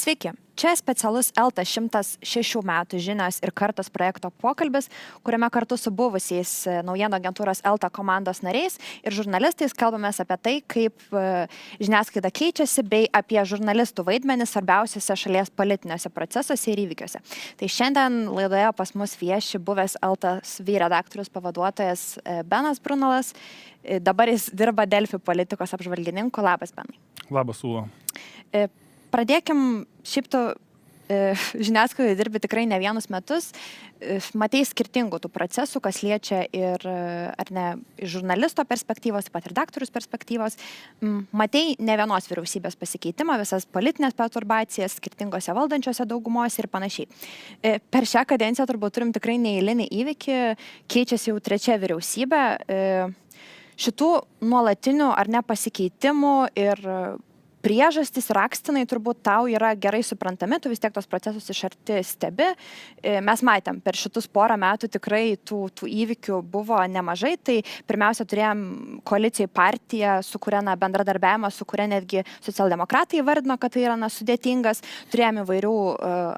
Sveiki, čia specialus ELTA 106 metų žinios ir kartos projekto pokalbis, kuriame kartu su buvusiais naujienų agentūros ELTA komandos nariais ir žurnalistais kalbamės apie tai, kaip žiniasklaida keičiasi bei apie žurnalistų vaidmenį svarbiausiuose šalies politiniuose procesuose ir įvykiuose. Tai šiandien laidoje pas mus vieši buvęs ELTA's redaktorius pavaduotojas Benas Brunalas. Dabar jis dirba Delfi politikos apžvalgininku. Labas, Benai. Labas, Ūla. Pradėkim, šiaip tu žiniasklaidoje dirbi tikrai ne vienus metus, matei skirtingų tų procesų, kas liečia ir, ar ne, iš žurnalisto perspektyvos, taip pat redaktorius perspektyvos, matei ne vienos vyriausybės pasikeitimą, visas politinės perturbacijas, skirtingose valdančiose daugumose ir panašiai. Per šią kadenciją turbūt turim tikrai neeilinį įvykį, keičiasi jau trečia vyriausybė, šitų nuolatinių ar ne pasikeitimų ir priežastys ir akstinai turbūt tau yra gerai suprantami, tu vis tiek tos procesus iš arti stebi. Mes matėm, per šitus porą metų tikrai tų įvykių buvo nemažai. Tai pirmiausia, turėjom koalicijai partiją, su kuria bendradarbiavimą, su kuria netgi socialdemokratai įvardino, kad tai yra sudėtingas. Turėjom įvairių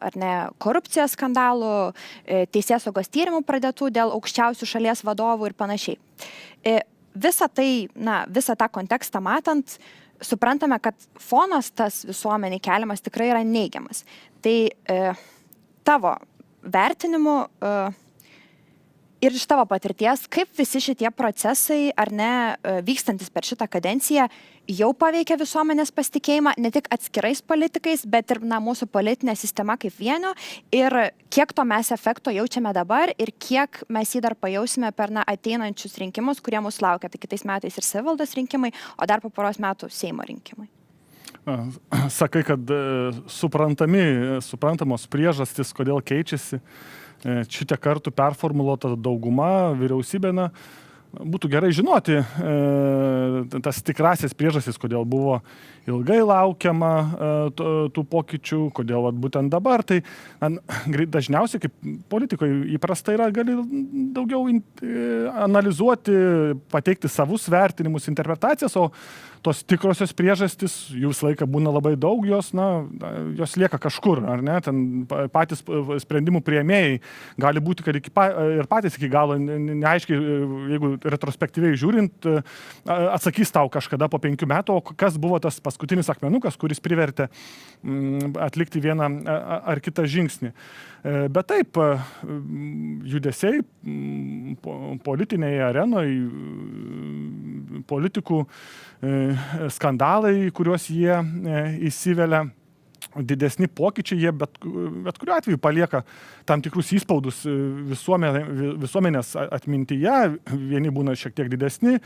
ar ne korupcijos skandalų, teisėsaugos tyrimų pradėtų dėl aukščiausių šalies vadovų ir panašiai. Visą tą kontekstą matant, suprantame, kad fonas tas visuomeniai keliamas tikrai yra neigiamas. Tai tavo vertinimu ir iš tavo patirties, kaip visi šitie procesai ar ne vykstantis per šitą kadenciją jau paveikia visuomenės pasitikėjimą ne tik atskirais politikais, bet ir mūsų politinė sistema kaip vienio ir kiek to mes efekto jaučiame dabar ir kiek mes jį dar pajausime per ateinančius rinkimus, kurie mūsų laukia. Tai kitais metais ir savivaldos rinkimai, o dar po poros metų Seimo rinkimai. Sakai, kad suprantamos priežastys, kodėl keičiasi šitie kartų performuluota dauguma vyriausybė, būtų gerai žinoti tas tikrasias priežastis, kodėl buvo ilgai laukiama tų pokyčių, kodėl būtent dabar. Tai dažniausiai, kaip politikoje įprasta yra, gali daugiau analizuoti, pateikti savus vertinimus, interpretacijas, o tos tikrosios priežastys, jų visą laiką būna labai daug, jos lieka kažkur, ar ne? Ten patys sprendimų priėmėjai gali būti, kad ir patys iki galo neaiškiai, jeigu retrospektyviai žiūrint, atsakys tau kažkada po 5 metų, o kas buvo tas paskutinis akmenukas, kuris privertė atlikti vieną ar kitą žingsnį. Bet taip, judesiai politinėje arenoje, politikų skandalai, kuriuos jie įsivelia, didesni pokyčiai, jie bet kuriuo atveju palieka tam tikrus įspaudus visuomenės atmintyje, vieni būna šiek tiek didesni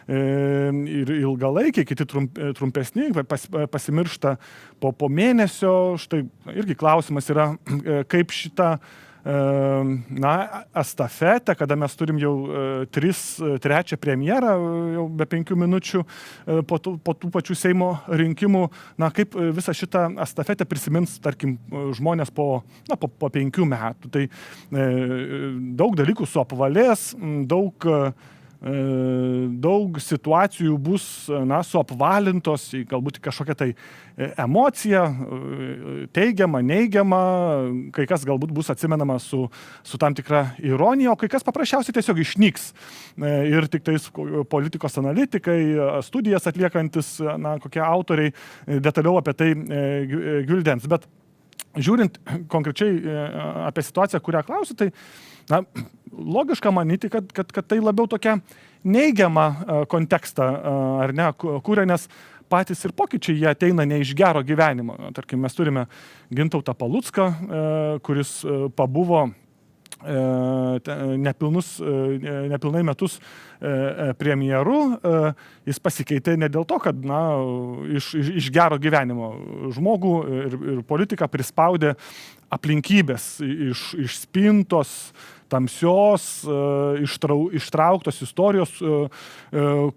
ir ilgalaikiai, kiti trumpesni, pasimiršta po mėnesio. Štai irgi klausimas yra, kaip šitą estafetę, kada mes turim jau trečią premjerą, jau be 5 minučių po tų pačių Seimo rinkimų, kaip visą šitą estafetę prisimins, tarkim, žmonės po 5 metų. Tai daug dalykų suapvalės, daug situacijų bus suapvalintos, galbūt kažkokia tai emocija, teigiama, neigiama, kai kas galbūt bus atsimenama su tam tikra ironija, o kai kas paprasčiausiai tiesiog išnyks. Ir tik tais politikos analitikai, studijas atliekantis, kokie autoriai detaliau apie tai gvildens. Bet žiūrint konkrečiai apie situaciją, kurią klausi, tai logiška manyti, kad tai labiau tokia neigiama kontekstą, ar ne, kuria, nes patys ir pokyčiai jie ateina ne iš gero gyvenimo. Tarkim, mes turime Gintautą Palucką, kuris pabuvo nepilnai metus premjeru. Jis pasikeitė ne dėl to, kad iš gero gyvenimo žmogų ir politiką prispaudė aplinkybės iš spintos, tamsios, ištrauktos istorijos,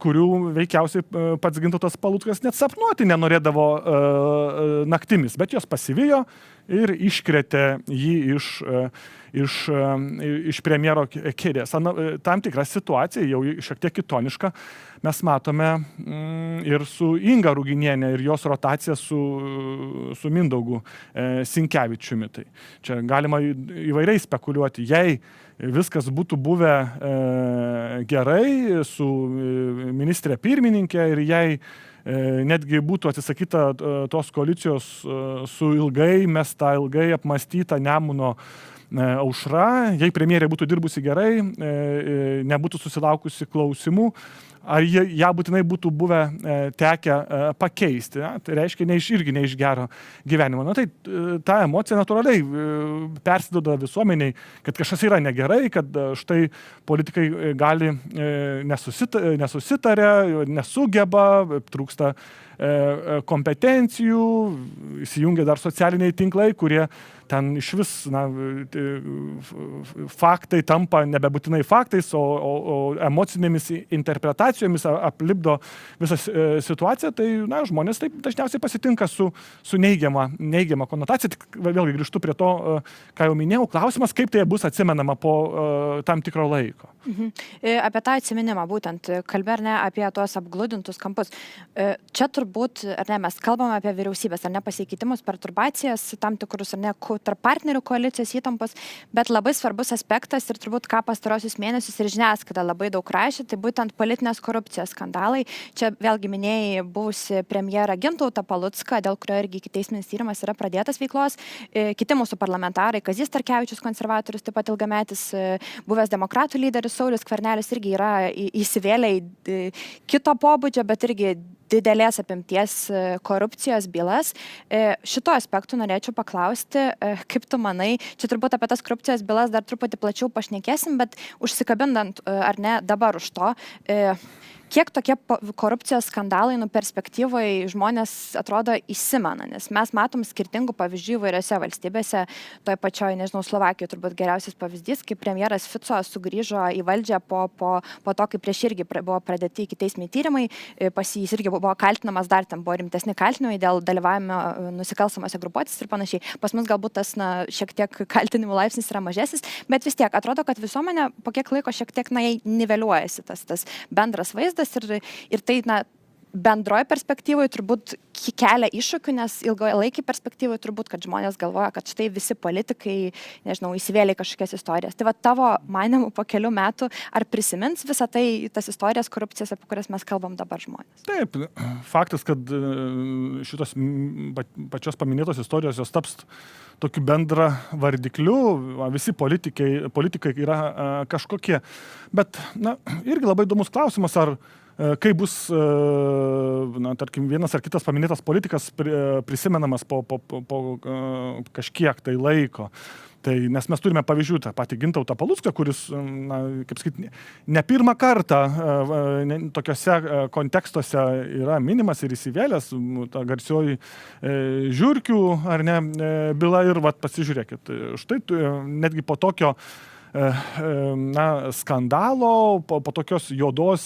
kurių veikiausiai pats Gintautas Paluckas net sapnuoti nenorėdavo naktimis, bet jos pasivijo ir iškrėtė jį iš premjero kėdės. Tam tikra situacija, jau šiek tiek kitoniška, mes matome ir su Inga Ruginienė ir jos rotacija su Mindaugu Sinkevičiumi. Tai čia galima įvairiai spekuliuoti, jei viskas būtų buvę gerai su ministrė pirmininkė ir jei netgi būtų atsisakyta tos koalicijos su ilgai apmąstyta Nemuno aušra, jei premjerė būtų dirbusi gerai, nebūtų susilaukusi klausimų, ar ją būtinai būtų buvę tekę pakeisti. Tai reiškia irgi ne iš gero gyvenimo. Tai ta emocija natūraliai persiduoda visuomeniai, kad kažkas yra negerai, kad štai politikai gali nesusitarę, nesugeba, trūksta kompetencijų, įsijungia dar socialiniai tinklai, kurie ten iš vis faktai tampa nebebūtinai faktais, o emocinėmis interpretacijomis aplipdo visą situaciją, tai žmonės taip dažniausiai pasitinka su neigiama konotacija. Tik vėlgi grįžtu prie to, ką jau minėjau, klausimas, kaip tai bus atsimenama po tam tikro laiko. Apie tą atsiminimą būtent, kalbė ar ne apie tuos apgludintus kampus. Čia turbūt, ar ne, mes kalbame apie vyriausybės, ar ne, pasikeitimus, perturbacijas, tam tikrus, ar ne, tarp partnerių koalicijos įtampos, bet labai svarbus aspektas ir turbūt ką pastarosius mėnesius ir žiniasklaida labai daug rašė, tai būtent politinės korupcijos skandalai. Čia vėlgi minėjai buvusi premjerą Gintautą Palucką, dėl kurio irgi ikiteisminis tyrimas yra pradėtas veiklos. Kiti mūsų parlamentarai, Kazys Starkevičius, konservatorius, taip pat ilgametis buvęs demokratų lyderis Saulius Skvernelis irgi yra įsivėlę į kito pobūdžio, bet irgi didelės apimties korupcijos bylas. Šito aspektų norėčiau paklausti, kaip tu manai, čia turbūt apie tas korupcijos bylas dar truputį plačiau pašnekėsim, bet užsikabindant ar ne dabar už to, kiek tokie korupcijos skandalai perspektyvoje žmonės atrodo įsimena, nes mes matom skirtingų pavyzdžių įvairiose valstybėse, toj pačioj, nežinau, Slovakijoje turbūt geriausias pavyzdys, kai premjeras Fico sugrįžo į valdžią po to, kai prieš irgi buvo pradėti ikiteisminiai tyrimai, pas jis irgi buvo kaltinamas, dar ten buvo rimtesni kaltinimai dėl dalyvavimo nusikalstamose grupuotėse ir panašiai. Pas mus galbūt tas šiek tiek kaltinimų laipsnis yra mažesnis, bet vis tiek atrodo, kad visuomenė po kiek laiko šiek tiek niveliuojasi tas bendras vaizdas. Ir tai, bendroje perspektyvoje turbūt kelia iššūkių, nes ilgalaikį perspektyvoje turbūt, kad žmonės galvoja, kad štai visi politikai, nežinau, įsivėlė kažkokias istorijas. Tai va tavo manimų po kelių metų, ar prisimins visą tai, tas istorijas, korupcijas, apie kurias mes kalbam dabar žmonės? Taip, faktas, kad šitos pačios paminėtos istorijos jos taps tokiu bendra vardikliu, visi politikai yra kažkokie. Bet, irgi labai įdomus klausimas, ar kaip bus, tarkim, vienas ar kitas paminėtas politikas prisimenamas po kažkiek tai laiko. Tai, nes mes turime pavyzdžių, tą patį Gintautą Palucką, kuris, kaip sakyti, ne pirmą kartą tokiuose kontekstuose yra minimas ir įsivėlęs, ta garsioji žiurkių, ar ne, byla ir pasižiūrėkit, štai netgi po tokio skandalo, po tokios juodos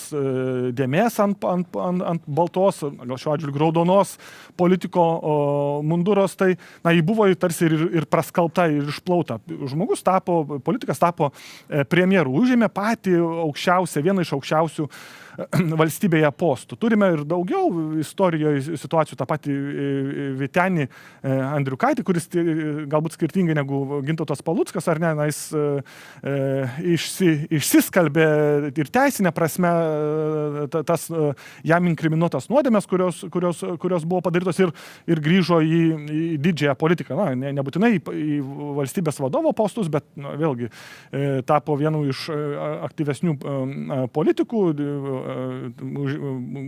dėmės ant baltos, gal šiuo atžvilgiu raudonos politiko munduros, tai jį buvo tarsi ir praskalbta, ir išplauta. Politikas tapo premjeru, užėmė patį aukščiausią, vieną iš aukščiausių valstybėje postų. Turime ir daugiau istorijoje situacijų, tą patį Vytenį Andriukaitį, kuris galbūt skirtingai negu Gintautas Paluckas, ar ne, jis išsiskalbė ir teisinė prasme tas jam inkriminuotas nuodėmes, kurios buvo padarytos ir grįžo į didžiąją politiką. Nebūtinai į valstybės vadovo postus, bet vėlgi tapo vienu iš aktyvesnių politikų,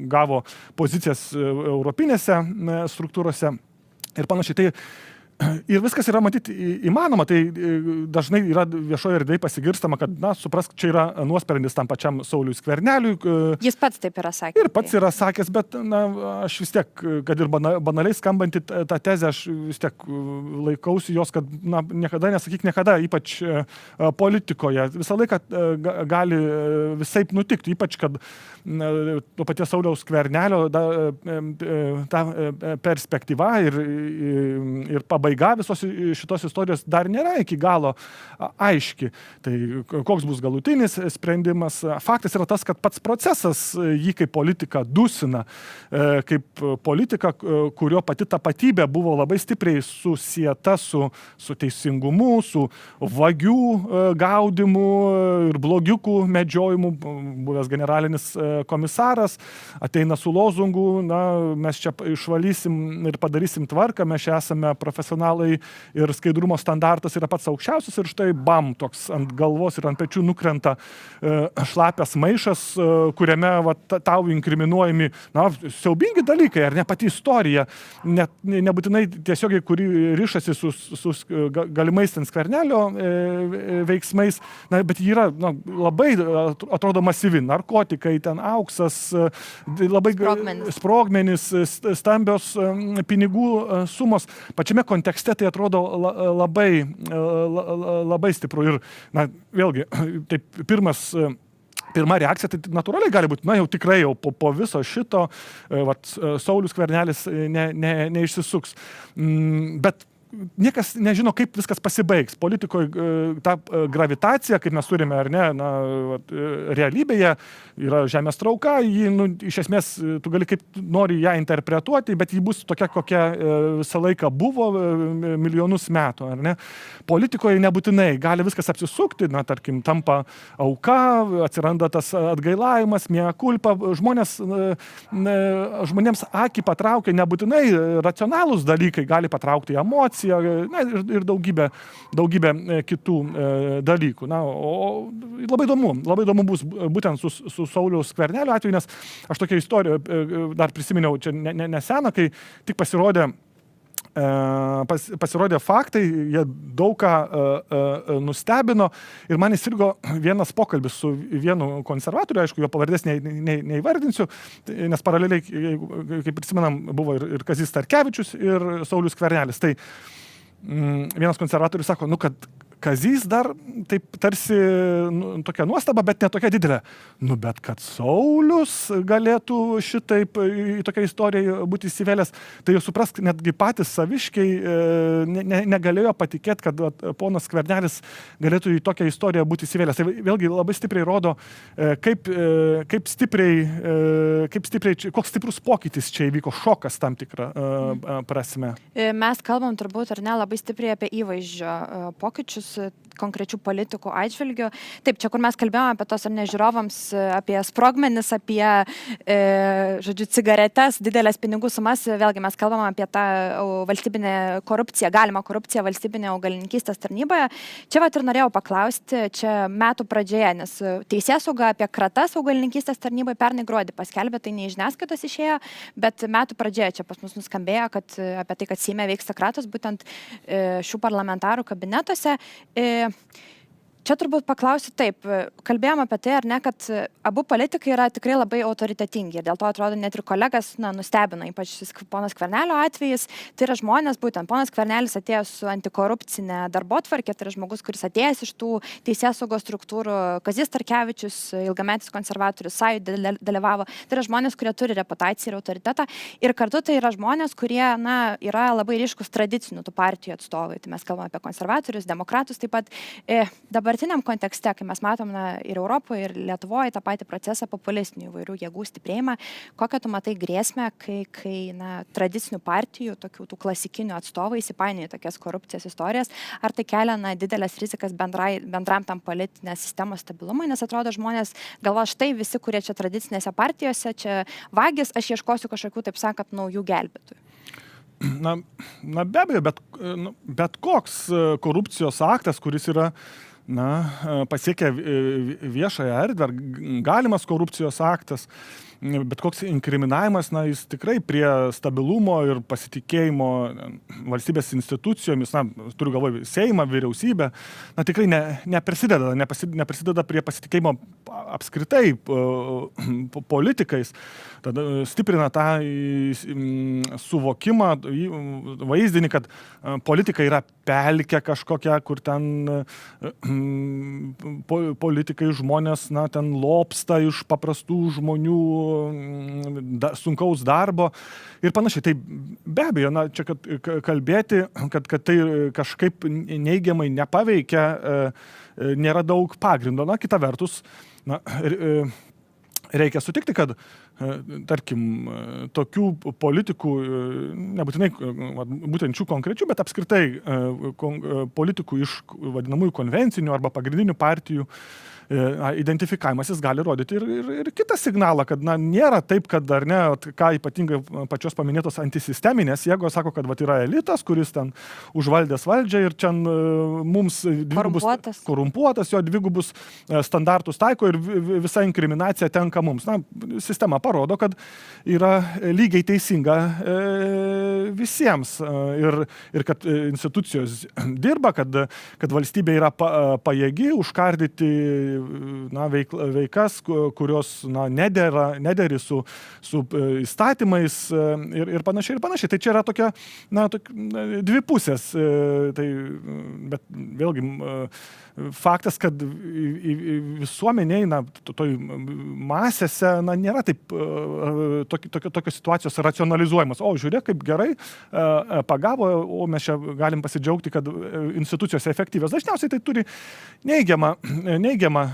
gavo pozicijas europinėse struktūrose ir panašiai. Tai ir viskas yra matyti įmanoma, tai dažnai yra viešoje erdvėje pasigirstama, kad, suprask, čia yra nuosprendis tam pačiam Sauliui Skverneliui. Jis pats taip yra sakęs. Ir pats yra sakęs, bet, aš vis tiek, kad ir banaliai skambanti tą tezę, aš vis tiek laikausi jos, kad, niekada nesakyk niekada, ypač politikoje. Visą laiką gali visaip nutikti, ypač, kad to paties Sauliaus Skvernelio ta perspektyva ir pabaigti pabaiga visos šitos istorijos dar nėra iki galo aiški. Tai koks bus galutinis sprendimas. Faktas yra tas, kad pats procesas jį kaip politika dusina, kaip politika, kurio pati tapatybė buvo labai stipriai susieta su teisingumu, su vagių gaudimu ir blogiukų medžiojimu. Buvęs generalinis komisaras ateina su lozungu, na, mes čia išvalysim ir padarysim tvarką, mes čia esame profesionalai ir skaidrumo standartas yra pats aukščiausias ir štai bam, toks ant galvos ir ant pečių nukrenta šlapias maišas, kuriame tau inkriminuojami, na, siaubingi dalykai, ar ne pati istorija, nebūtinai tiesiogiai, kuri rišasi su galimais ten Skvernelio veiksmais, na, bet ji yra labai, atrodo, masyvi. Narkotikai, ten auksas, labai sprogmenys, stambios pinigų sumos. Pačiame kontekste tai atrodo labai stipru. Ir, na, vėlgi, taip pirma reakcija, tai natūraliai gali būti, na, jau tikrai jau po viso šito, Saulius Skvernelis neišsisuks. Bet niekas nežino, kaip viskas pasibaigs. Politikoje ta gravitacija, kaip mes turime, ar ne, na, realybėje yra žemės trauka, ji, nu, iš esmės, tu gali kaip nori ją interpretuoti, bet ji bus tokia, kokia visą laiką buvo milijonus metų, ar ne. Politikoje nebūtinai gali viskas apsisukti, na, tarkim, tampa auka, atsiranda tas atgailavimas, mea culpa, žmonėms akį patraukia nebūtinai racionalūs dalykai, gali patraukti emociją, na, ir daugybė kitų dalykų. Na, o labai įdomu bus būtent su Sauliaus Skvernelio atveju, nes aš tokią istoriją dar prisiminiau čia neseną, kai tik pasirodė faktai, jie daug ką nustebino ir man įstrigo vienas pokalbis su vienu konservatoriu, aišku, jo pavardės neįvardinsiu, nes paraleliai, kaip prisimenam, buvo ir Kazys Starkevičius, ir Saulius Skvernelis. Tai vienas konservatorius sako, nu, kad Kazys dar taip tarsi tokia nuostaba, bet ne tokia didelė. Nu, bet kad Saulius galėtų šitaip į tokią istoriją būti įsivėlęs, tai jau suprask, netgi patys saviškiai negalėjo patikėti, kad ponas Skvernelis galėtų į tokią istoriją būti įsivėlęs. Tai vėlgi labai stipriai rodo, kaip stipriai, koks stiprus pokytis čia įvyko, šokas tam tikrą prasme. Mes kalbam turbūt ar ne labai stipriai apie įvaizdžio pokyčius konkrečių politikų atžvilgių. Taip, čia kur mes kalbėjome apie tos ar ne žiūrovams, apie sprogmenis, apie, žodžiu, cigaretes, didelės pinigų sumas, vėlgi mes kalbame apie tą valstybinę korupciją, galimą korupciją valstybinė augalininkystės tarnyboje. Čia vat ir norėjau paklausti, čia metų pradžioje, nes teisėsauga apie kratas augalininkystės tarnyboje pernai gruodį paskelbė, tai ne iš žiniasklaidos išėjo, bet metų pradžioje čia pas mus nuskambėjo, kad apie tai, kad Seime vyksta kratos, būtent šių parlamentarų kabinetuose. Čia turbūt paklausiu taip, kalbėjom apie tai, ar ne, kad abu politikai yra tikrai labai autoritetingi ir dėl to atrodo net ir kolegas nustebino, ypač ponas Skvernelio atvejis, tai yra žmonės, būtent ponas Skvernelis atėjo su antikorupcinė darbotvarkė, tai yra žmogus, kuris atėjęs iš tų teisėsaugos struktūrų, Kazys Starkevičius, ilgametis konservatorius, Sąjūdy dalyvavo, tai yra žmonės, kurie turi reputaciją ir autoritetą ir kartu tai yra žmonės, kurie, na, yra labai ryškus tradicinių tų partijų atstovai, tai mes kalbame apie konservatorius, demokratus taip pat. Dabartiniam kontekste, kai mes matom ir Europoje, ir Lietuvoje tą patį procesą populistinių įvairių jėgų stiprėjimą, kokią tu matai grėsmę, kai tradicinių partijų, tokių tų klasikinių atstovai įsipainioja tokias korupcijos istorijas, ar tai kelia didelės rizikas bendram tam politinės sistemos stabilumui, nes atrodo žmonės galvo, štai visi, kurie čia tradicinėse partijose, čia vagis, aš ieškosiu kažkokių, taip sakant, naujų gelbėtojų. Na be abejo, bet koks korupcijos aktas, kuris yra pasiekia viešąją erdvę, galimas korupcijos aktas, bet koks inkriminavimas, jis tikrai prie stabilumo ir pasitikėjimo valstybės institucijomis, turiu galvoje Seimą, vyriausybę, tikrai neprisideda prie pasitikėjimo apskritai politikais. Tada stiprina tą suvokimą, vaizdinį, kad politika yra pelkė kažkokia, kur ten politikai žmonės ten lopsta iš paprastų žmonių sunkaus darbo ir panašiai. Tai be abejo, na, čia kad kalbėti, kad tai kažkaip neigiamai nepaveikia, nėra daug pagrindo. Na, kita vertus, na, reikia sutikti, kad tarkim, tokių politikų, nebūtinai būtent šių konkrečių, bet apskritai politikų iš vadinamųjų konvencinių arba pagrindinių partijų identifikavimas jis gali rodyti ir kitą signalą, kad na, nėra taip, kad dar ne, ką ypatingai pačios paminėtos antisisteminės jėgos sako, kad vat, yra elitas, kuris ten užvaldęs valdžią ir čia mums korumpuotas, jo dvigubus standartus taiko ir visa inkriminacija tenka mums. Na, sistema parodo, kad yra lygiai teisinga visiems ir kad institucijos dirba, kad valstybė yra pajėgi užkardyti veikas, kurios nederi su įstatymais ir panašiai. Tai čia yra tokia, dvi pusės. Tai, bet vėlgi faktas, kad visuomeniai, toj masėse, nėra taip tokios situacijos racionalizuojamas. O, žiūrėk, kaip gerai pagavo, o mes čia galim pasidžiaugti, kad institucijos efektyvios. Dažniausiai tai turi neigiamą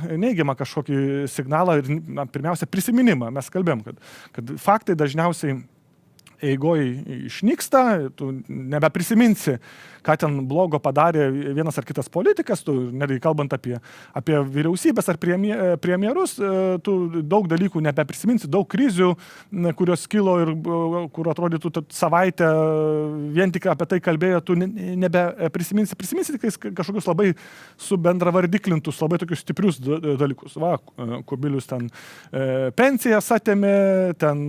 kažkokį signalą ir pirmiausia prisiminimą. Mes kalbėjom, kad faktai dažniausiai eigoje išnyksta, tu nebeprisiminsi, ką ten blogo padarė vienas ar kitas politikas, tu netgi kalbant apie vyriausybės ar premjerus, tu daug dalykų nebeprisiminsi, daug krizių, kurios kilo ir kur atrodytų savaitę vien tik apie tai kalbėjo, tu nebeprisiminsi. Prisiminsi tik kažkokius labai subendravardiklintus, labai tokius stiprius dalykus. Va, Kubilius ten pensijas atėmė, ten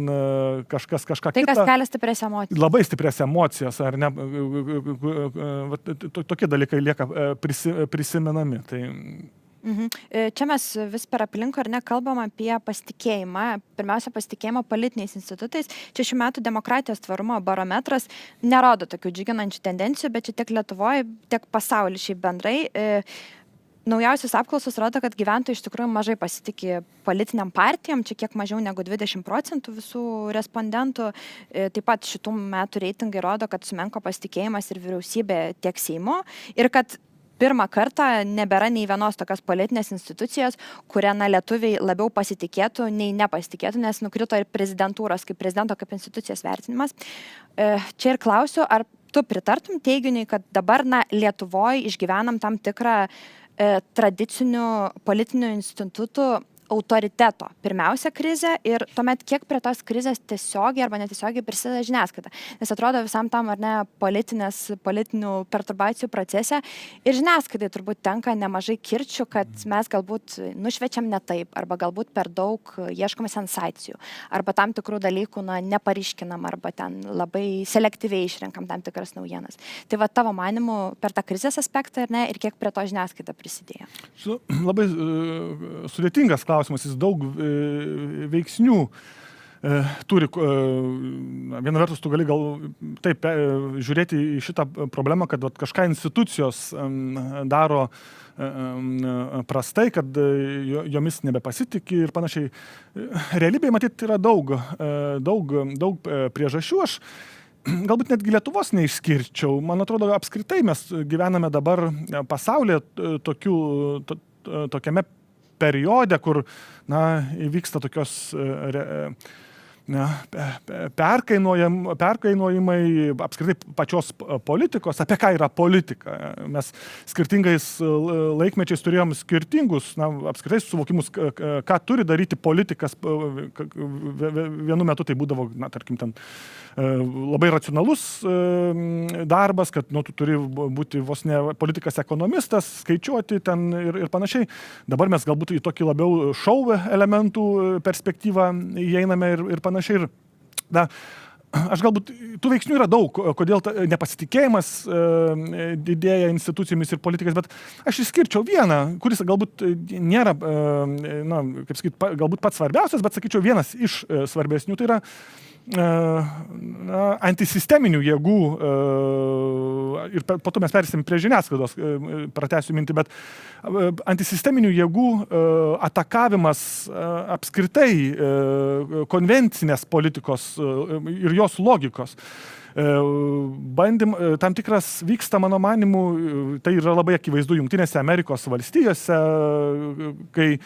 kažkas kažką kitą. Tai, kas kelia stiprias emocijas. Labai stiprias emocijas, ar ne? Tokie dalykai lieka prisimenami. Tai... Čia mes vis per aplinkų ar ne kalbam apie pasitikėjimą, pirmiausia pasitikėjimą politiniais institutais. Čia šių metų demokratijos tvarumo barometras nerodo tokių džiuginančių tendencijų, bet čia tiek Lietuvoje, tiek pasaulyje šiaip bendrai. Naujausios apklausos rodo, kad gyventojai iš tikrųjų mažai pasitikė politiniam partijom, čia kiek mažiau negu 20% visų respondentų. Taip pat šitų metų reitingai rodo, kad sumenko pasitikėjimas ir vyriausybė tiek Seimo ir kad pirmą kartą nebėra nei vienos tokios politinės institucijos, kurią lietuviai labiau pasitikėtų nei nepasitikėtų, nes nukrito ir prezidentūros kaip prezidento kaip institucijos vertinimas. Čia ir klausiu, ar tu pritartum teiginiui, kad dabar Lietuvoje išgyvenam tam tikrą tradicinių politinių institutų autoriteto pirmiausia krizė ir tuomet kiek prie tos krizės tiesiogiai arba netiesiogiai prisideda žiniasklaida. Nes atrodo visam tam ar ne politinių perturbacijų procese ir žiniasklaidai turbūt tenka nemažai kirčių, kad mes galbūt nušvečiam ne taip arba galbūt per daug ieškome sensacijų arba tam tikrų dalykų nepariškinam arba ten labai selektyviai išrenkam tam tikras naujienas. Tai va tavo manimu per tą krizės aspektą ar ne ir kiek prie to žiniasklaida prisidėjo? Labai sudėtingas klausimas, jis daug veiksnių turi. Viena vertus, tu gali gal taip žiūrėti į šitą problemą, kad kažką institucijos daro prastai, kad jomis nebepasitikė ir panašiai. Realybėje, matyt, yra daug priežasčių. Aš galbūt netgi Lietuvos neišskirčiau. Man atrodo, apskritai mes gyvename dabar pasaulyje tokiame periode, kur įvyksta tokios perkainojimai apskritai pačios politikos, apie ką yra politika. Mes skirtingais laikmečiais turėjom skirtingus apskritai suvokimus, ką turi daryti politikas. Vienu metu tai būdavo, tarkim, ten labai racionalus darbas, kad tu turi būti vos ne politikas ekonomistas, skaičiuoti ten ir panašiai. Dabar mes galbūt į tokį labiau šou elementų perspektyvą įeiname ir panašiai. Aš galbūt, tų veiksnių yra daug, kodėl nepasitikėjimas didėja institucijomis ir politikais, bet aš išskirčiau vieną, kuris galbūt nėra, kaip sakyt, galbūt pats svarbiausias, bet sakyčiau vienas iš svarbesnių, tai yra antisisteminių jėgų, ir po to mes persim prie žiniasklaidos, pratęsiu mintį, bet antisisteminių jėgų atakavimas apskritai konvencinės politikos ir jos logikos. Tam tikras vyksta, mano manimu, tai yra labai akivaizdu Jungtinėse Amerikos valstijose, kai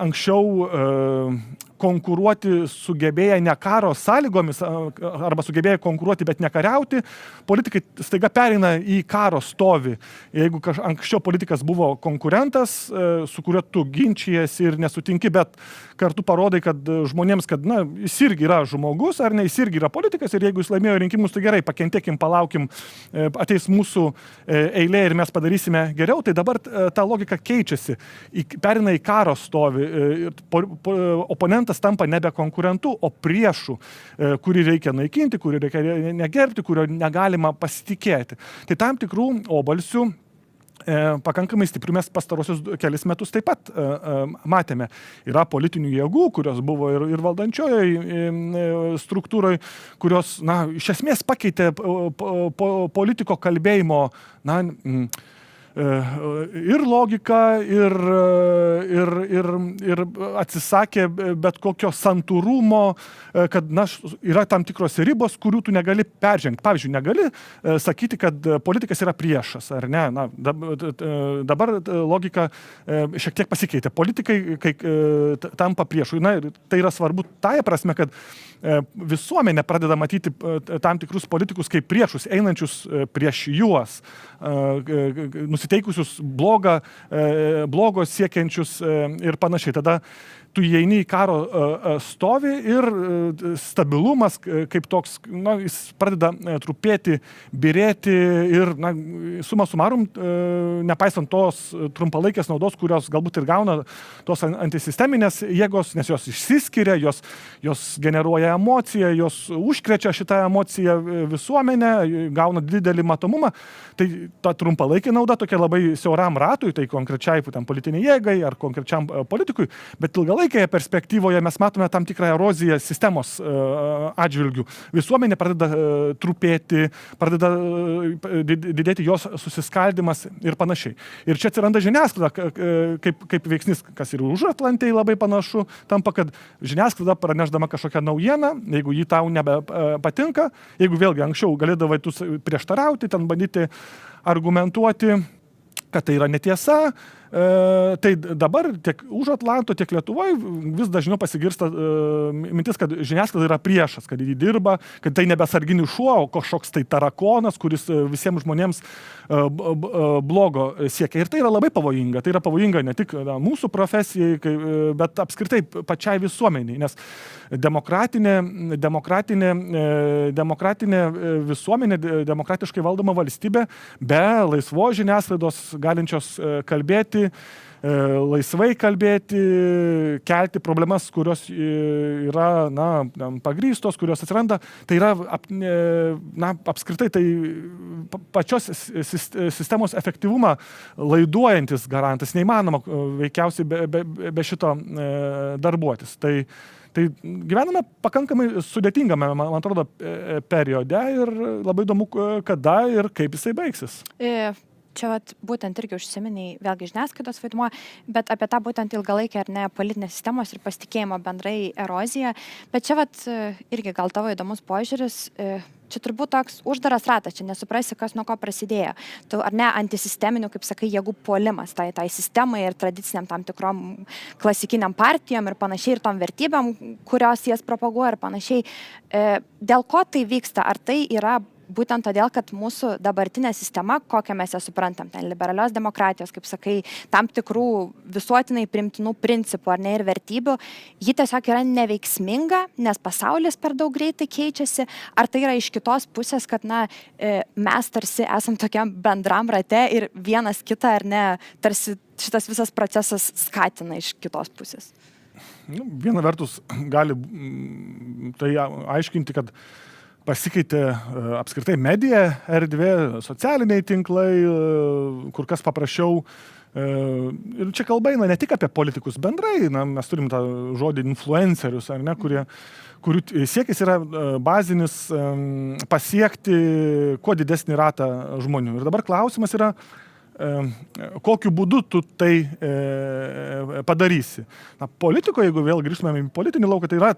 anksčiau konkuruoti sugebėję ne karo sąlygomis arba sugebėję konkuruoti, bet nekariauti, politikai staiga pereina į karo stovį. Jeigu anksčiau politikas buvo konkurentas, su kuriuo tu ginčijiesi ir nesutinki, bet kartu parodai, kad žmonėms, kad jis irgi yra žmogus, ar ne, jis irgi yra politikas, ir jeigu jis laimėjo rinkimus, tai gerai, pakentėkim, palaukim, ateis mūsų eilė ir mes padarysime geriau, tai dabar ta logika keičiasi, pereina į karo stovį, oponentas tampa nebe konkurentu, o priešu, kurį reikia naikinti, kurį reikia negerbti, kurio negalima pasitikėti. Tai tam tikrų obalsių pakankamai stiprių mes pastarosius kelis metus taip pat matėme. Yra politinių jėgų, kurios buvo ir valdančioje struktūroje, kurios, iš esmės pakeitė politiko kalbėjimo, ir logiką, ir atsisakė bet kokio santūrumo, kad yra tam tikros ribos, kurių tu negali peržengti. Pavyzdžiui, negali sakyti, kad politikas yra priešas, ar ne? Dabar logika šiek tiek pasikeitė. Politikai tampa priešų. Tai yra svarbu tąja prasme, kad visuomenė pradeda matyti tam tikrus politikus kaip priešus, einančius prieš juos, nusiteikusius blogo siekiančius ir panašiai. Tada tu įeini į karo stovį ir stabilumas kaip toks, jis pradeda trupėti, birėti ir, suma sumarum, nepaisant tos trumpalaikės naudos, kurios galbūt ir gauna tos antisisteminės jėgos, nes jos išsiskiria, jos generuoja emociją, jos užkrečia šitą emociją visuomenę, gauna didelį matomumą. Tai ta trumpalaikė nauda tokia labai siauram ratui, tai konkrečiai politiniai jėgai ar konkrečiam politikui, bet ilgalaikėje perspektyvoje mes matome tam tikrą eroziją sistemos atžvilgių. Visuomenė pradeda trupėti, pradeda didėti jos susiskaldimas ir panašiai. Ir čia atsiranda žiniasklaida kaip veiksnis, kas ir už Atlantėje labai panašu, tampa, kad žiniasklaida praneždama kažkokią naujieną, jeigu jį tau nebepatinka, jeigu vėlgi anksčiau galėdavai tu prieštarauti, ten bandyti argumentuoti, kad tai yra netiesa, tai dabar tiek už Atlanto, tiek Lietuvoje vis dažniau pasigirsta mintis, kad žiniasklaida yra priešas, kad jį dirba, kad tai nebesarginis šuo, o kažkoks tai tarakonas, kuris visiems žmonėms blogo siekia. Ir tai yra labai pavojinga. Tai yra pavojinga ne tik mūsų profesijai, bet apskritai pačiai visuomeniai, nes demokratinė visuomenė, demokratiškai valdoma valstybė be laisvos žiniasklaidos galinčios kalbėti, laisvai kalbėti, kelti problemas, kurios yra pagrįstos, kurios atsiranda. Tai yra apskritai tai pačios sistemos efektyvumą laiduojantis garantas. Neįmanoma veikiausiai be šito darbuotis. Tai gyvename pakankamai sudėtingame, man atrodo, periode ir labai įdomu, kada ir kaip jisai baigsis. Čia būtent irgi užsiminiai vėlgi žiniasklaidos vaidmuo, bet apie tą būtent ilgalaikę ar ne politinės sistemos ir pasitikėjimo bendrai eroziją. Bet čia irgi gal tavo įdomus požiūris, čia turbūt toks uždaras ratas, čia nesuprasi, kas nuo ko prasidėjo. Tu ar ne antisisteminių, kaip sakai, jėgų puolimas tai sistemai ir tradiciniam tam tikrom klasikiniam partijom ir panašiai, ir tom vertybėm, kurios jas propaguoja ir panašiai. Dėl ko tai vyksta? Ar tai yra būtent todėl, kad mūsų dabartinė sistema, kokią mes ją suprantam, ten liberalios demokratijos, kaip sakai, tam tikrų visuotinai priimtinų principų ar ne ir vertybių, ji tiesiog yra neveiksminga, nes pasaulis per daug greitai keičiasi, ar tai yra iš kitos pusės, kad mes tarsi esam tokiam bendram rate ir vienas kitą ar ne, tarsi šitas visas procesas skatina iš kitos pusės? Viena vertus gali tai aiškinti, kad pasikeitė apskritai medija erdvė, socialiniai tinklai, kur kas paprasčiau Ir čia kalba eina ne tik apie politikus bendrai, mes turim tą žodį influencerius, ar ne, kurių siekis yra bazinis pasiekti kuo didesnį ratą žmonių. Ir dabar klausimas yra, kokiu būdu tu tai padarysi. Politikoje, jeigu vėl grįžtumėm į politinį lauką, tai yra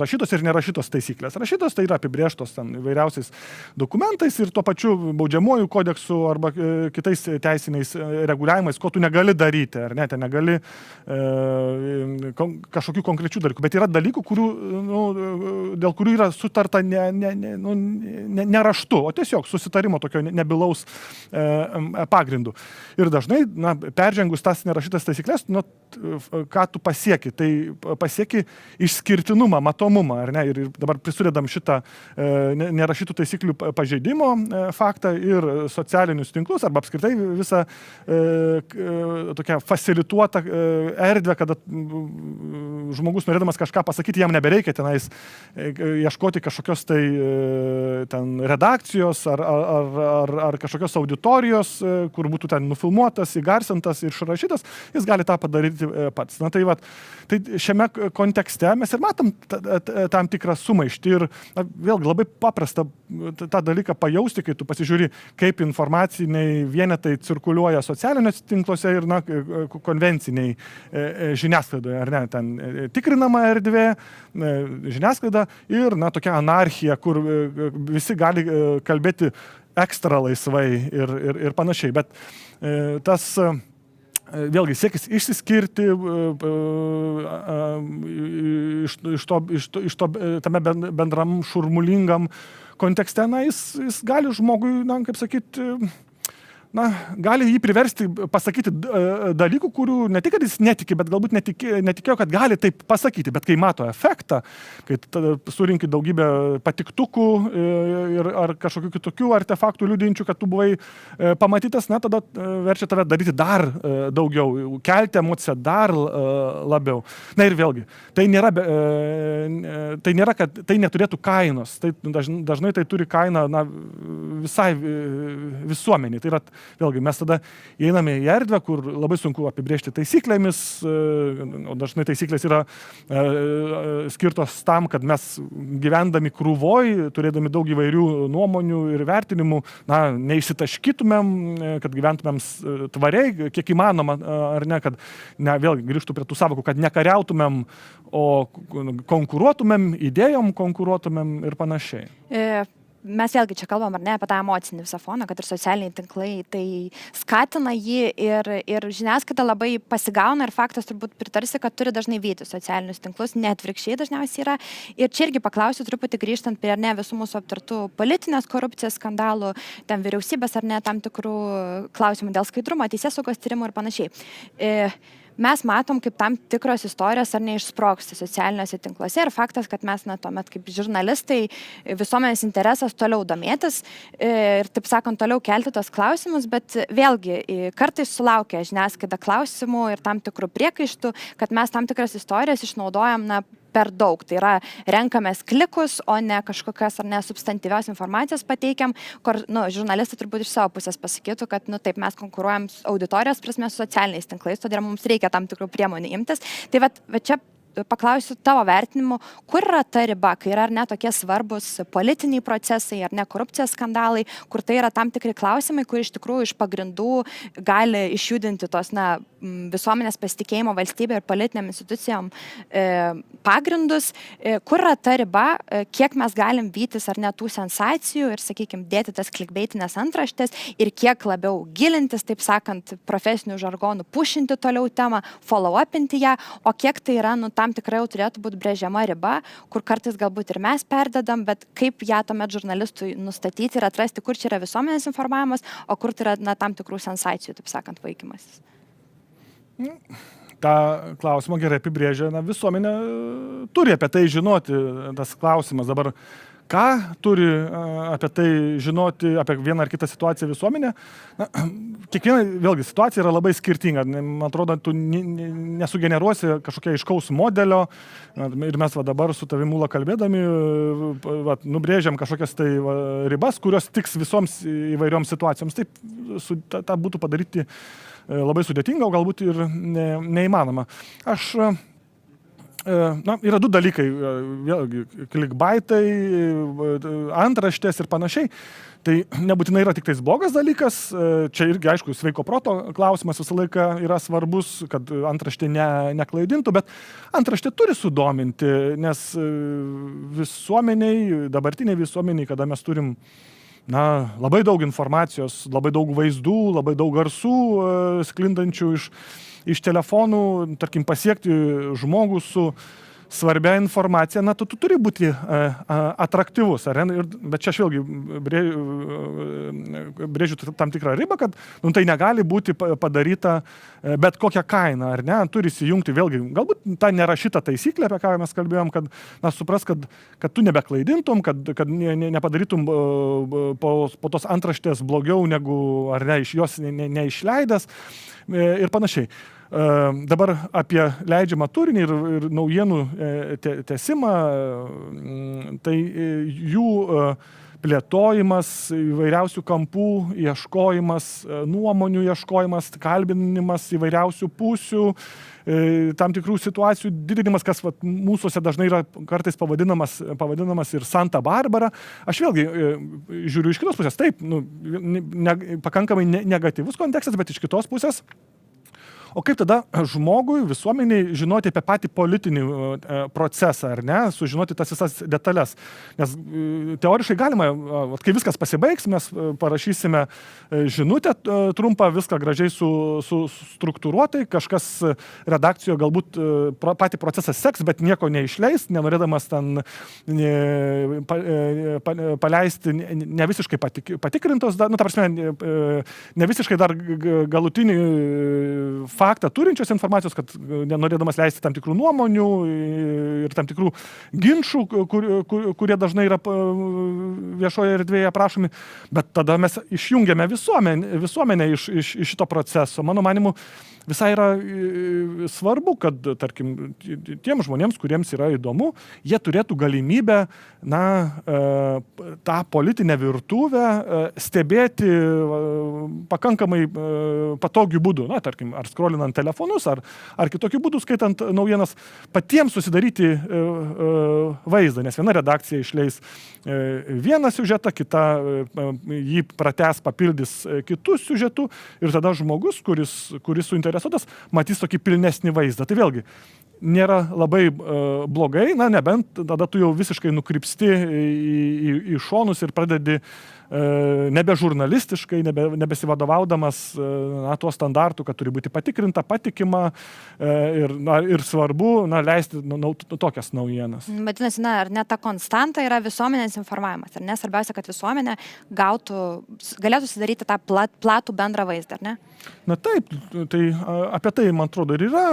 rašytos ir nerašytos taisyklės. Rašytos tai yra apibrėžtos ten įvairiausiais dokumentais ir tuo pačiu baudžiamuoju kodeksu arba kitais teisiniais reguliavimais, ko tu negali daryti, ar ne, ten negali kažkokių konkrečių dalykų. Bet yra dalykų, dėl kurių yra sutarta ne raštu, o tiesiog susitarimo tokio nebylaus pagrindu. Ir dažnai, peržengus tas nerašytas taisyklės, ką tu pasieki? Tai pasieki išskirtinumą, matomumą, ar ne? Ir dabar prisidedam šitą nerašytų taisyklių pažeidimo faktą ir socialinius tinklus, arba apskritai visą tokią facilituotą erdvę, kada žmogus norėdamas kažką pasakyti, jam nebereikia tenais ieškoti kažkokios tai ten redakcijos ar kažkokios auditorijos, kur būtų ten nufilmuotas, įgarsintas ir išrašytas, jis gali tą padaryti pats. Tai šiame kontekste mes ir matom tam tikrą sumaištį ir vėlgi labai paprasta tą dalyką pajausti, kai tu pasižiūri, kaip informaciniai vienetai cirkuliuoja socialiniuose tinkluose ir konvenciniai žiniasklaidoje, ar ne, ten tikrinama erdvė, žiniasklaida ir tokia anarchija, kur visi gali kalbėti ekstra laisvai ir panašiai. Bet tas vėlgi siekis išsiskirti iš to tame bendram šurmulingam kontekste, jis gali žmogui, kaip sakyti, gali jį priversti pasakyti dalykų, kurių ne tik, kad jis netiki, bet galbūt netikėjo, kad gali taip pasakyti, bet kai mato efektą, kai surinki daugybę patiktukų ar kažkokių kitokių artefaktų liudijančių, kad tu buvai pamatytas, tada verčia tave daryti dar daugiau, kelti emociją dar labiau. Na ir vėlgi, tai nėra, kad tai neturėtų kainos, tai dažnai tai turi kainą visai visuomeniai. Tai yra vėlgi, mes tada įeiname į erdvę, kur labai sunku apibrėžti taisyklėmis, o dažnai taisyklės yra skirtos tam, kad mes gyvendami krūvoj, turėdami daug įvairių nuomonių ir vertinimų, neišsitaškytumėm, kad gyventumėm tvariai, kiek įmanoma, ar ne, kad vėlgi grįžtų prie tų savokų, kad nekariautumėm, o konkuruotumėm, idėjom konkuruotumėm ir panašiai. Mes vėlgi čia kalbam, ar ne, apie tą emocinį visą foną, kad ir socialiniai tinklai tai skatina jį ir žiniasklaida labai pasigauna ir faktas turbūt pritarsi, kad turi dažnai vyti socialinius tinklus, net virkščiai dažniausiai yra. Ir čia irgi paklausiu truputį grįžtant prie visų mūsų aptartų politinės korupcijos skandalų, ten vyriausybės ar ne tam tikrų klausimų dėl skaidrumo, teisėsaugos tyrimų ir panašiai. Mes matom, kaip tam tikros istorijos ar neišsprogsta socialiniuose tinkluose ir faktas, kad mes tuomet kaip žurnalistai visuomenės interesas toliau domėtis ir, taip sakant, toliau kelti tos klausimus, bet vėlgi kartais sulaukia žiniasklaida klausimų ir tam tikrų priekaištų, kad mes tam tikras istorijas išnaudojam per daug. Tai yra renkamės klikus, o ne kažkokios ar ne substantyvios informacijos pateikiam, kur žurnalistai turbūt iš savo pusės pasakytų, kad taip mes konkuruojam auditorijos prasme su socialiniais tinklais, todėl mums reikia tam tikrų priemonių imtis. Tai va čia paklausiu tavo vertinimu, kur yra ta riba, kai yra ar ne tokie svarbus politiniai procesai, ar ne korupcijos skandalai, kur tai yra tam tikri klausimai, kur iš tikrųjų iš pagrindų gali išjudinti tos visuomenės pasitikėjimo valstybė ir politiniam institucijom pagrindus, kur yra ta riba, kiek mes galim vytis ar ne tų sensacijų ir, sakykime, dėti tas klikbeitinės antraštės ir kiek labiau gilintis, taip sakant, profesinių žargonų, pušinti toliau temą, follow-upinti ją, o kiek tai yra, tam tikrai jau turėtų būti brėžiama riba, kur kartais galbūt ir mes perdedam, bet kaip ją tuomet žurnalistui nustatyti ir atrasti, kur čia yra visuomenės informavimas, o kur tai yra tam tikrų sensacijų, taip sakant, vaikymasis. tą klausimą gerai apibrėžia, visuomenė turi apie tai žinoti, tas klausimas dabar, ką turi apie tai žinoti, apie vieną ar kitą situaciją visuomenė. Kiekviena, vėlgi, situacija yra labai skirtinga. Man atrodo, tu nesugeneruosi kažkokia aiškaus modelio ir mes dabar su tavimi Ūla kalbėdami nubrėžiam kažkokias tai ribas, kurios tiks visoms įvairioms situacijoms. Taip, tą būtų padaryti labai sudėtinga, o galbūt ir neįmanoma. Yra du dalykai, vėlgi, klikbaitai, antraštės ir panašiai. Tai nebūtinai yra tik tais blogas dalykas, čia irgi, aišku, sveiko proto klausimas visą laiką yra svarbus, kad antraštė neklaidintų, bet antraštė turi sudominti, nes visuomeniai, dabartiniai visuomeniai, kada mes turim labai daug informacijos, labai daug vaizdų, labai daug garsų sklindančių iš telefonų, tarkim, pasiekti žmogų su svarbia informacija, tu turi būti atraktyvus. Bet čia aš vėlgi brėžiu tam tikrą ribą, kad tai negali būti padaryta bet kokią kainą, ar ne? Turi įsijungti vėlgi, galbūt tą nerašytą taisyklę, apie ką mes kalbėjom, kad supras, kad tu nebeklaidintum, kad nepadarytum po tos antraštės blogiau negu, ar ne, iš jos neišleidęs ir panašiai. Dabar apie leidžiamą turinį ir naujienų tęsimą, tai jų plėtojimas, įvairiausių kampų ieškojimas, nuomonių ieškojimas, kalbinimas įvairiausių pusių, tam tikrų situacijų didinimas, kas mūsųse dažnai yra kartais pavadinamas ir Santa Barbara. Aš vėlgi žiūriu iš kitos pusės, taip, pakankamai negatyvus kontekstas, bet iš kitos pusės. O kaip tada žmogui, visuomeniai žinoti apie patį politinį procesą, ar ne, sužinoti tas visas detalės. Nes teoriškai galima, kai viskas pasibaigs, mes parašysime žinutę trumpą, viską gražiai struktūruotai, kažkas redakcijoje galbūt patį procesą seks, bet nieko neišleis, nenorėdamas ten paleisti ne visiškai patikrintos, ta prasme, ne visiškai dar galutinį faktą turinčios informacijos, kad nenorėdamas leisti tam tikrų nuomonių ir tam tikrų ginčų, kurie dažnai yra viešoje erdvėje aprašomi, bet tada mes išjungiame visuomenę iš šito proceso. Mano manimu, visai yra svarbu, kad, tarkim, tiem žmonėms, kuriems yra įdomu, jie turėtų galimybę, tą politinę virtuvę stebėti pakankamai patogiu būdu, tarkim, ar skrolinant telefonus, ar kitokiu būdu skaitant naujienas, patiems susidaryti vaizdą, nes viena redakcija išleis vieną siužetą, kita jį pratęs, papildys kitų siužetų ir tada žmogus, kuris suinteresuotas, matys tokį pilnesnį vaizdą. Tai vėlgi, nėra labai blogai, nebent tada tu jau visiškai nukrypsti į šonus ir pradedi nebe žurnalistiškai, nebesivadovaudamas tuo standartu, kad turi būti patikrinta, patikima ir svarbu leisti tokias naujienas. Vadinasi, ar ne ta konstanta yra visuomenės informavimas, ar ne? Svarbiausia, kad visuomenė galėtų susidaryti tą platų bendrą vaizdą, ar ne? Taip, tai apie tai, man atrodo, ir yra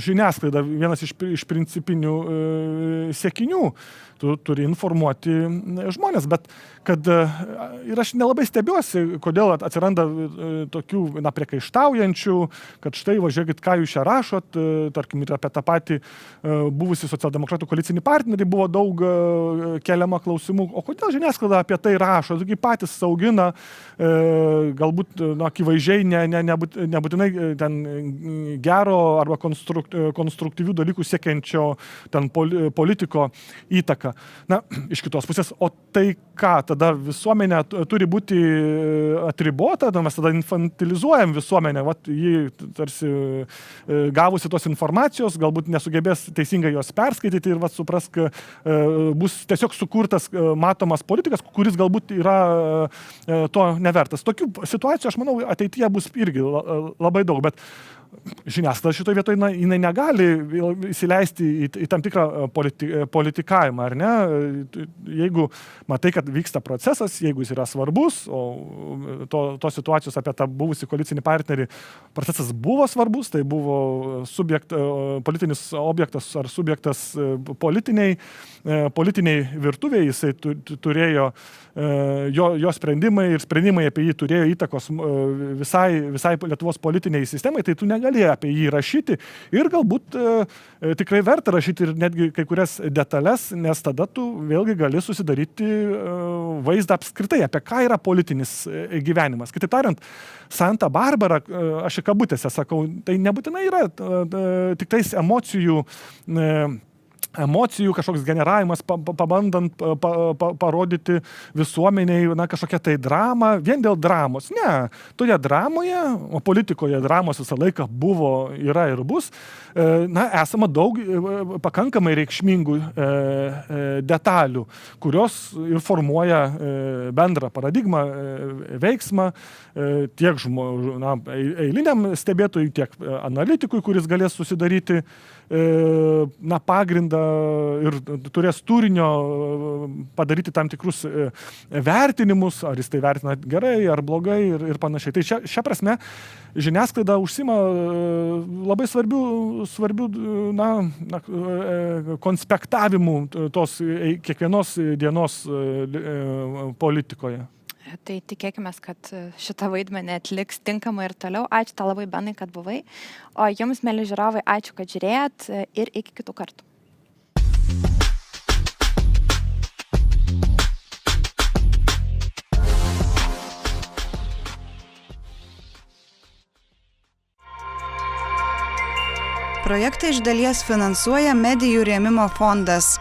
žiniasklaida vienas iš principinių siekinių. Tu turi informuoti žmonės, bet ir aš nelabai stebiuosi, kodėl atsiranda tokių priekaištaujančių, kad štai, žiūrėkit, ką jūs čia rašot, tarkim, ir apie tą patį buvusį socialdemokratų koalicinį partnerį buvo daug keliama klausimų, o kodėl žiniasklaida apie tai rašo, taigi patys saugina, galbūt akivaizdžiai nebūtinai ten gero arba konstruktyvių dalykų siekiančio ten politiko įtaką. Iš kitos pusės, o tai ką, tada visuomenė turi būti atribota, mes tada infantilizuojam visuomenę, jį tarsi gavusi tos informacijos, galbūt nesugebės teisingai jos perskaityti ir supras, bus tiesiog sukurtas matomas politikas, kuris galbūt yra to nevertas. Tokių situacijų, aš manau, ateityje bus irgi labai daug, bet žiniasklaida šitoje vietoje jinai negali įsileisti į tam tikrą politikavimą, ar ne? Jeigu matai, kad vyksta procesas, jeigu jis yra svarbus, o tos situacijos apie tą buvusį koalicinį partnerį procesas buvo svarbus, tai buvo politinis objektas ar subjektas politiniai virtuviai, jisai turėjo jo sprendimai ir sprendimai apie jį turėjo įtakos visai Lietuvos politiniai sistemai, tai tu negalėjo apie jį rašyti ir galbūt tikrai verta rašyti ir netgi kai kurias detalės, nes tada tu vėlgi gali susidaryti vaizdą apskritai, apie ką yra politinis gyvenimas. Kitaip tariant, Santa Barbara, aš į kabutėse sakau, tai nebūtinai yra tik tais emocijų kažkoks generavimas, pabandant parodyti visuomeniai kažkokią tai dramą, vien dėl dramos. Ne, toje dramoje, o politikoje dramos visą laiką buvo, yra ir bus, esama daug pakankamai reikšmingų detalių, kurios ir formuoja bendrą paradigmą, veiksmą tiek eiliniam stebėtojui, tiek analitikui, kuris galės susidaryti pagrindą ir turės turinio padaryti tam tikrus vertinimus, ar jis tai vertina gerai ar blogai ir panašiai. Tai šia prasme žiniasklaida užsima labai svarbių konspektavimų tos kiekvienos dienos politikoje. Tai tikėkime, kad šitą vaidmenį atliks tinkamai ir toliau. Ačiū tau labai, Benai, kad buvai. O jums, mėly žiūrovai, ačiū, kad žiūrėjot ir iki kitų kartų. Projektą iš dalies finansuoja Medijų rėmimo fondas.